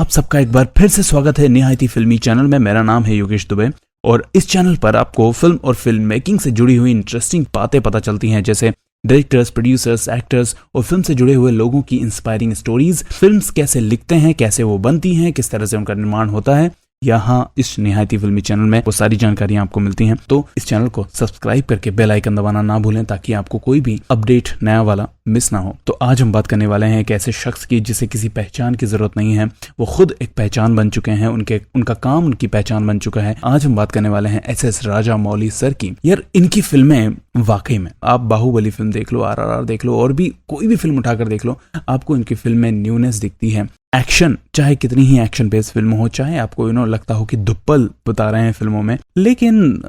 आप सबका एक बार फिर से स्वागत है निहायती फिल्मी चैनल में। मेरा नाम है योगेश दुबे और इस चैनल पर आपको फिल्म और फिल्म मेकिंग से जुड़ी हुई इंटरेस्टिंग बातें पता चलती हैं, जैसे डायरेक्टर्स, प्रोड्यूसर्स, एक्टर्स और फिल्म से जुड़े हुए लोगों की इंस्पायरिंग स्टोरीज, फिल्म्स कैसे लिखते हैं, कैसे वो बनती हैं, किस तरह से उनका निर्माण होता है। यहाँ इस निहायती फिल्मी चैनल में वो सारी जानकारियां आपको मिलती हैं। तो इस चैनल को सब्सक्राइब करके बेल आइकन दबाना ना भूलें ताकि आपको कोई भी अपडेट नया वाला मिस ना हो। तो आज हम बात करने वाले हैं एक ऐसे शख्स की जिसे किसी पहचान की जरूरत नहीं है, वो खुद एक पहचान बन चुके हैं, उनका काम उनकी पहचान बन चुका है। आज हम बात करने वाले हैं एस राजामौली सर की। यार इनकी फिल्में वाकई में, आप बाहुबली फिल्म देख लो, RRR देख लो और भी कोई भी फिल्म उठाकर देख लो, आपको इनकी फिल्म में न्यूनेस दिखती है। एक्शन, चाहे कितनी ही एक्शन बेस्ड फिल्म हो, चाहे आपको लगता हो कि दुप्पल बता रहे हैं फिल्मों में, लेकिन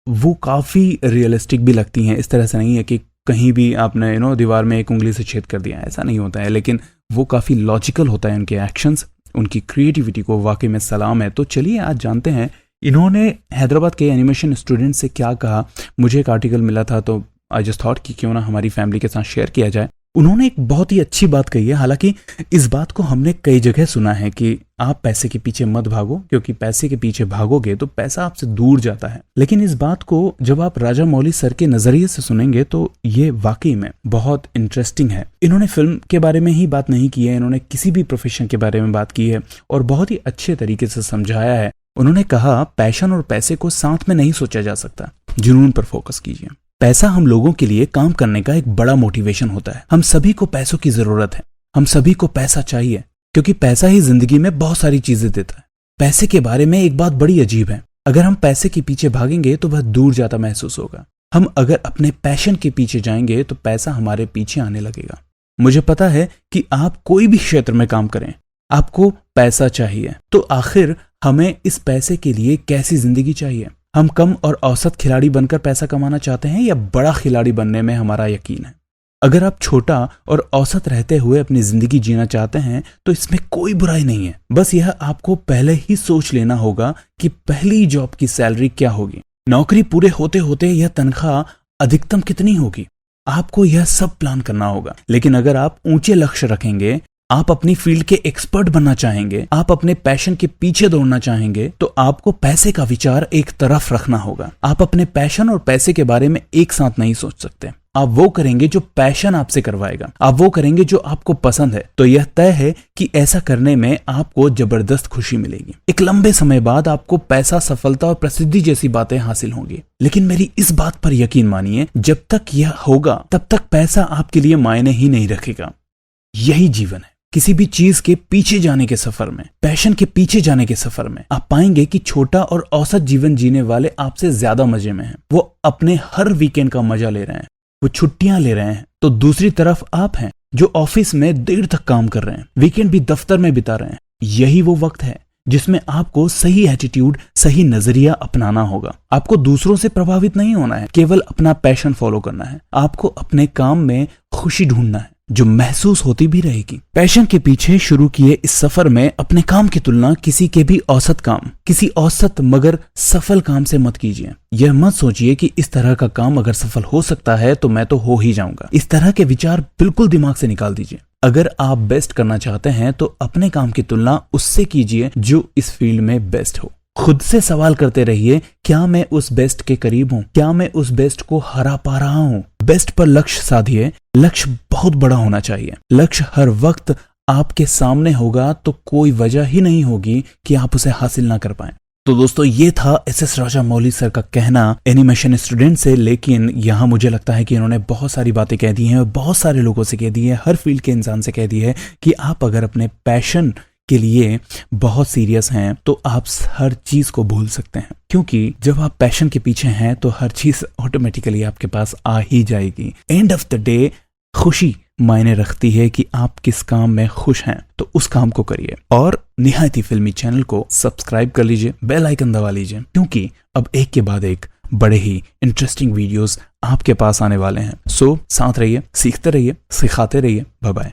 वो काफी रियलिस्टिक भी लगती हैं। इस तरह से नहीं है कि कहीं भी आपने दीवार में एक उंगली से छेद कर दिया, ऐसा नहीं होता है, लेकिन वो काफी लॉजिकल होता है उनके एक्शंस। उनकी क्रिएटिविटी को वाकई में सलाम है। तो चलिए आज जानते हैं इन्होंने हैदराबाद के एनिमेशन स्टूडेंट से क्या कहा। मुझे एक आर्टिकल मिला था तो आई जस्ट थॉट कि क्यों ना हमारी फैमिली के साथ शेयर किया जाए। उन्होंने एक बहुत ही अच्छी बात कही है। हालांकि इस बात को हमने कई जगह सुना है कि आप पैसे के पीछे मत भागो, क्योंकि पैसे के पीछे भागोगे तो पैसा आपसे दूर जाता है। लेकिन इस बात को जब आप राजामौली सर के नजरिए से सुनेंगे तो ये वाकई में बहुत इंटरेस्टिंग है। इन्होंने फिल्म के बारे में ही बात नहीं की है, इन्होंने किसी भी प्रोफेशन के बारे में बात की है और बहुत ही अच्छे तरीके से समझाया है। उन्होंने कहा पैशन और पैसे को साथ में नहीं सोचा जा सकता, जुनून पर फोकस कीजिए। पैसा हम लोगों के लिए काम करने का एक बड़ा मोटिवेशन होता है। हम सभी को पैसों की जरूरत है, हम सभी को पैसा चाहिए, क्योंकि पैसा ही जिंदगी में बहुत सारी चीजें देता है। पैसे के बारे में एक बात बड़ी अजीब है, अगर हम पैसे के पीछे भागेंगे तो वह दूर जाता महसूस होगा। हम अगर अपने पैशन के पीछे जाएंगे तो पैसा हमारे पीछे आने लगेगा। मुझे पता है कि आप कोई भी क्षेत्र में काम करें, आपको पैसा चाहिए, तो आखिर हमें इस पैसे के लिए कैसी जिंदगी चाहिए? हम कम और औसत खिलाड़ी बनकर पैसा कमाना चाहते हैं या बड़ा खिलाड़ी बनने में हमारा यकीन है? अगर आप छोटा और औसत रहते हुए अपनी जिंदगी जीना चाहते हैं तो इसमें कोई बुराई नहीं है। बस यह आपको पहले ही सोच लेना होगा कि पहली जॉब की सैलरी क्या होगी, नौकरी पूरे होते होते यह तनख्वाह अधिकतम कितनी होगी। आपको यह सब प्लान करना होगा। लेकिन अगर आप ऊंचे लक्ष्य रखेंगे, आप अपनी फील्ड के एक्सपर्ट बनना चाहेंगे, आप अपने पैशन के पीछे दौड़ना चाहेंगे, तो आपको पैसे का विचार एक तरफ रखना होगा। आप अपने पैशन और पैसे के बारे में एक साथ नहीं सोच सकते। आप वो करेंगे जो पैशन आपसे करवाएगा, आप वो करेंगे जो आपको पसंद है, तो यह तय है कि ऐसा करने में आपको जबरदस्त खुशी मिलेगी। एक लंबे समय बाद आपको पैसा, सफलता और प्रसिद्धि जैसी बातें हासिल होंगी। लेकिन मेरी इस बात पर यकीन मानिए, जब तक यह होगा तब तक पैसा आपके लिए मायने ही नहीं रखेगा। यही जीवन है। किसी भी चीज के पीछे जाने के सफर में, पैशन के पीछे जाने के सफर में आप पाएंगे कि छोटा और औसत जीवन जीने वाले आपसे ज्यादा मजे में हैं। वो अपने हर वीकेंड का मजा ले रहे हैं, वो छुट्टियां ले रहे हैं। तो दूसरी तरफ आप हैं जो ऑफिस में देर तक काम कर रहे हैं, वीकेंड भी दफ्तर में बिता रहे हैं। यही वो वक्त है जिसमें आपको सही एटीट्यूड, सही नजरिया अपनाना होगा। आपको दूसरों से प्रभावित नहीं होना है, केवल अपना पैशन फॉलो करना है। आपको अपने काम में खुशी ढूंढना है जो महसूस होती भी रहेगी। पैशन के पीछे शुरू किए इस सफर में अपने काम की तुलना किसी के भी औसत काम, किसी औसत मगर सफल काम से मत कीजिए। यह मत सोचिए कि इस तरह का काम अगर सफल हो सकता है तो मैं तो हो ही जाऊंगा। इस तरह के विचार बिल्कुल दिमाग से निकाल दीजिए। अगर आप बेस्ट करना चाहते हैं तो अपने काम की तुलना उससे कीजिए जो इस फील्ड में बेस्ट हो। खुद से सवाल करते रहिए, क्या मैं उस बेस्ट के करीब हूँ? क्या मैं उस बेस्ट को हरा पा रहा हूँ? बेस्ट पर लक्ष्य साधिए। लक्ष्य बहुत बड़ा होना चाहिए। लक्ष्य हर वक्त आपके सामने होगा तो कोई वजह ही नहीं होगी कि आप उसे हासिल ना कर पाएं। तो दोस्तों, ये था एस राजामौली सर का कहना एनिमेशन स्टूडेंट से। लेकिन यहाँ मुझे लगता है कि इन्होंने बहुत सारी बातें कह दी हैं और बहुत सारे लोगों से कह दी है, हर फील्ड के इंसान से कह दी है कि आप अगर अपने पैशन के लिए बहुत सीरियस हैं तो आप हर चीज को भूल सकते हैं, क्योंकि जब आप पैशन के पीछे हैं तो हर चीज ऑटोमेटिकली आपके पास आ ही जाएगी। एंड ऑफ द डे खुशी मायने रखती है कि आप किस काम में खुश हैं, तो उस काम को करिए। और निहायती फिल्मी चैनल को सब्सक्राइब कर लीजिए, बेल आइकन दबा लीजिए, क्योंकि अब एक के बाद एक बड़े ही इंटरेस्टिंग वीडियोस आपके पास आने वाले हैं। सो साथ रहिए, सीखते रहिए, सिखाते रहिए। Bye bye.